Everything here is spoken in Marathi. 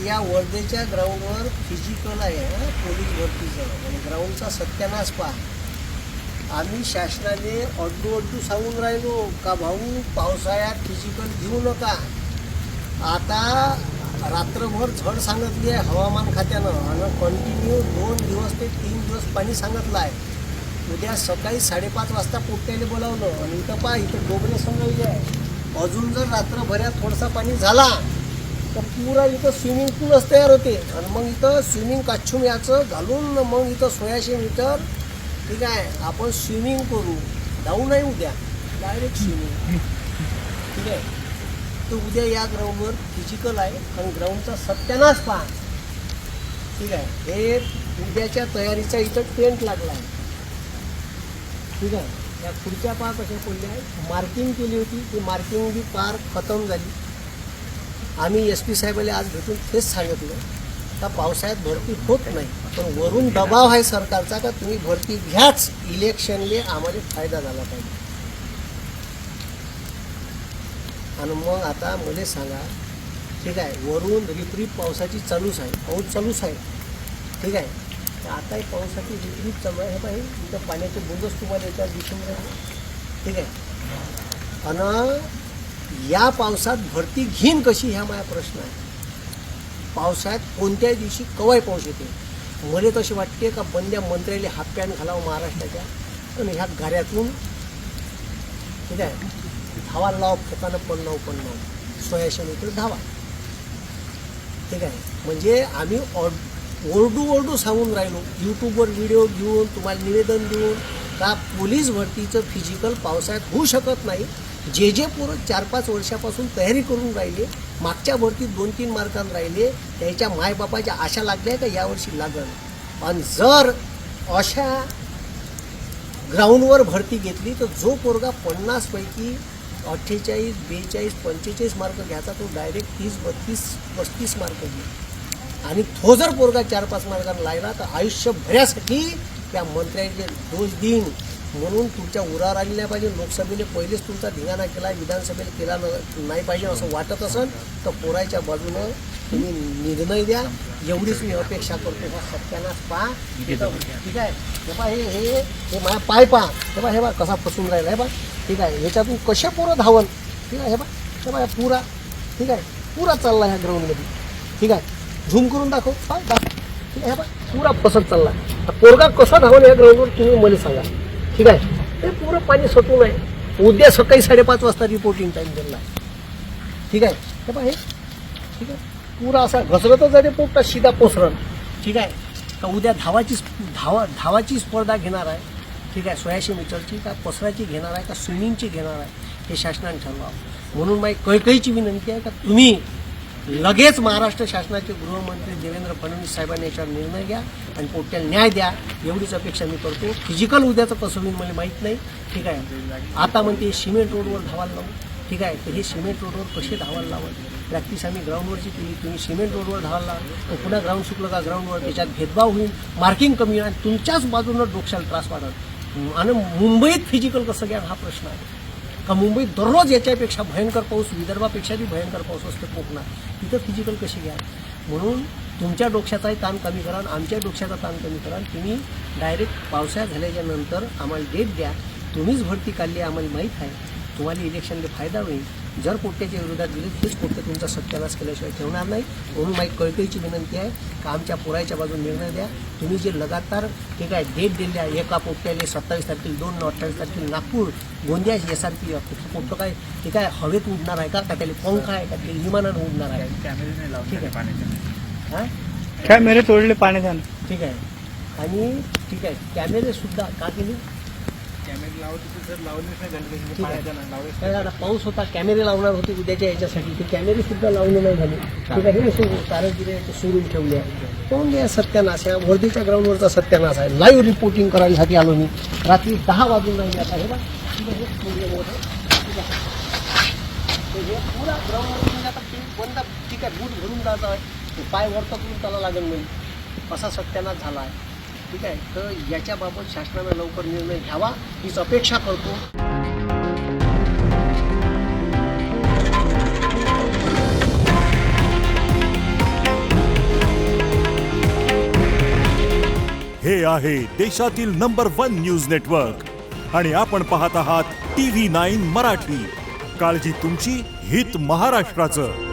या वर्धेच्या ग्राउंडवर फिजिकल आहे पोलीस भरतीचं आणि ग्राउंडचा सत्यानाश पहा। आम्ही शासनाने अड्डू सांगून राहिलो का भाऊ पावसाळ्यात फिजिकल घेऊ नका। आता रात्रभर झड सांगितली आहे हवामान खात्यानं आणि कंटिन्यू 2 दिवस ते 3 दिवस पाणी सांगितलं आहे। उद्या सकाळी 5:30 वाजता पोट्याला बोलावलं आणि इथं पहा इथं डोबरे समजले आहे। अजून जर रात्रभरात थोडंसं पाणी झाला तर पुरा इथं स्विमिंग पूलच तयार होते आणि मग इथं स्विमिंग काच्छूम याचं घालून मग इथं 1600 मीटर ठीक आहे आपण स्विमिंग करू। जाऊ नाही उद्या डायरेक्ट स्विमिंग ठीक आहे। तर उद्या या ग्राउंडवर फिजिकल आहे आणि ग्राउंडचा सत्यानाश पहा ठीक आहे। हे उद्याच्या तयारीचा इथं टेंट लागला आहे ठीक आहे। या पुढच्या पहा कशा पडल्या आहेत मार्किंग केली होती ती मार्किंग बी पार खतम झाली। आम्ही SP साहेबाला आज भेटून तेच सांगितलं का पावसाळ्यात भरती होत नाही पण वरून दबाव आहे सरकारचा का तुम्ही भरती घ्याच इलेक्शनले आम्हाला फायदा झाला पाहिजे। आणि मग आता मला सांगा ठीक आहे वरून रिपरिप पावसाची चालूच आहे पाऊस चालूच आहे ठीक आहे। आता पावसाची रिपरिप चालू आहे हे पाहिजे इथं पाण्याचे बुंदच तुम्हाला याच्यात दिसून राहिले ठीक आहे। आणि या पावसात भरती घेईन कशी ह्या माझा प्रश्न आहे। पावसाळ्यात कोणत्याही दिवशी कवाय पाऊस येते मला तसे वाटते का बंद्या मंत्र्याला हाफ पॅन्ट घालावं महाराष्ट्राच्या आणि ह्या गाऱ्यातून ठीक आहे धावा लाव फुकानं 59 मीटर धावा ठीक आहे। म्हणजे आम्ही ओरडू सांगून राहिलो यूट्यूबवर व्हिडिओ घेऊन तुम्हाला निवेदन देऊन का पोलीस भरतीचं फिजिकल पावसाळ्यात होऊ शकत नाही। जे पोरं 4-5 वर्षापासून तयारी करून राहिले मागच्या भरतीत 2-3 मार्कांत राहिले त्याच्या मायबापाच्या आशा लागल्या का यावर्षी लागल। पण जर अशा ग्राउंडवर भरती घेतली तर जो पोरगा 50 पैकी 48, 42, 45 मार्क घ्यायचा तो डायरेक्ट 30, 32, 35 मार्क घेईल आणि तो जर पोरगा 4-5 मार्कांना लागला तर आयुष्यभरासाठी त्या मंत्र्याचे दोष देईन। म्हणून तुमच्या उरावर आलेल्या पाहिजे लोकसभेने पहिलेच तुमचा धिंगाणा केला विधानसभेला केला नाही पाहिजे असं वाटत असेल तर पोराच्या बाजूनं तुम्ही निर्णय द्या एवढीच मी अपेक्षा करतो। हा सत्यानाश पहा ठीक आहे। हे पहा हे माझा पाय पहा हे बा कसा फसून राहिला आहे बा ठीक आहे। ह्याच्यातून कशा पोरं धावल ठीक आहे। हे बा पुरा ठीक आहे पुरा चालला ह्या ग्राउंडमध्ये ठीक आहे। झूम करून दाखव हा ठीक आहे। बा पुरा फसत चालला पोरगा कसा धावल या ग्राउंडवर तुम्ही मला सांगा ठीक आहे। ते पुरं पाणी सटून आहे उद्या सकाळी 5:30 वाजता रिपोर्टिंग टाईम दिला ठीक आहे। हे पहा हे ठीक आहे पुरा असा घसरतच आहे पोपटा सीधा पोसरण ठीक आहे। का उद्या धावाची स्पर्धा घेणार आहे ठीक आहे 1600 मीटरची का पसराची घेणार आहे का स्विमिंगची घेणार आहे हे शासनाने ठरवावं। म्हणून माझी कळकळीची विनंती आहे का तुम्ही लगेच महाराष्ट्र शासनाचे गृहमंत्री देवेंद्र फडणवीस साहेबांनी याच्यावर निर्णय घ्या आणि पोट्याला न्याय द्या एवढीच अपेक्षा मी करतो। फिजिकल उद्याचं कसं होईल मला माहीत नाही ठीक आहे। आता म्हणते सिमेंट रोडवर धावायला लावू ठीक आहे। तर हे सिमेंट रोडवर कसे धावायला लावत प्रॅक्टिस आम्ही ग्राउंडवरची केली तुम्ही सिमेंट रोडवर धावायला लावा तर पुन्हा ग्राउंड सुटलं का ग्राउंडवर त्याच्यात भेदभाव होईल मार्किंग कमी आणि तुमच्याच बाजूनं डोक्याला त्रास वाढत आणि मुंबईत फिजिकल कसं घ्या हा प्रश्न आहे का मुंबईत दररोज याच्यापेक्षा भयंकर पाऊस विदर्भापेक्षाही भयंकर पाऊस असतो कोकणात तिथं फिजिकल कशी घ्या। म्हणून तुमच्या डोक्याचाही ताण कमी करा आमच्या डोक्याचा ताण कमी करा। तुम्ही डायरेक्ट पावसाळ्यात झाल्याच्या नंतर आम्हाला डेट द्या तुम्हीच भरती काढली आम्हाला माहीत आहे तुम्हाला इलेक्शनला फायदा होईल। जर पोट्याच्या विरोधात दिली तेच पोट्टे तुमचा सत्यानाश केल्याशिवाय ठेवणार नाही। म्हणून माझी कळकळीची विनंती आहे का आमच्या पोराच्या बाजून निर्णय द्या। तुम्ही जे लगातार ठीक आहे डेट दिल्या एका पोट्याला 27 तारखेला 2, 28 तारखेला नागपूर गोंदिया यासारखी पोट्ट काय ठीक आहे हवेत उडणार आहे का त्याला पंख आहे का ते विमानानं उडणार आहे ठीक आहे पाण्याच्या हां कॅमेरे तोडले पाण्याच्या ठीक आहे। आणि ठीक आहे कॅमेरे सुद्धा का केले पाऊस होता कॅमेरे लावणार होते उद्याच्या याच्यासाठी ते कॅमेरे सुद्धा लावले नाही झाले ठीक आहे। हे कारागिरी सोडून ठेवले कोण द्या सत्यानाश आहे वर्धेच्या ग्राउंडवरचा सत्यानाश आहे। लाईव्ह रिपोर्टिंग करायसाठी आलो मी रात्री 10 वाजून राहिले आता हे बा पुरा ग्राउंडवर आता बंद ठीक आहे बूट भरून जायचं आहे पाय वरता करून त्याला लागेल म्हणजे असा सत्यानाश झाला आहे ठीक आहे। तर याच्याबाबत शासनानं लवकर निर्णय घ्यावा हीच अपेक्षा करतो। हे आहे देशातील नंबर 1 न्यूज नेटवर्क आणि आपण पाहत आहात TV9 मराठी. काळजी तुमची, हित महाराष्ट्राचं.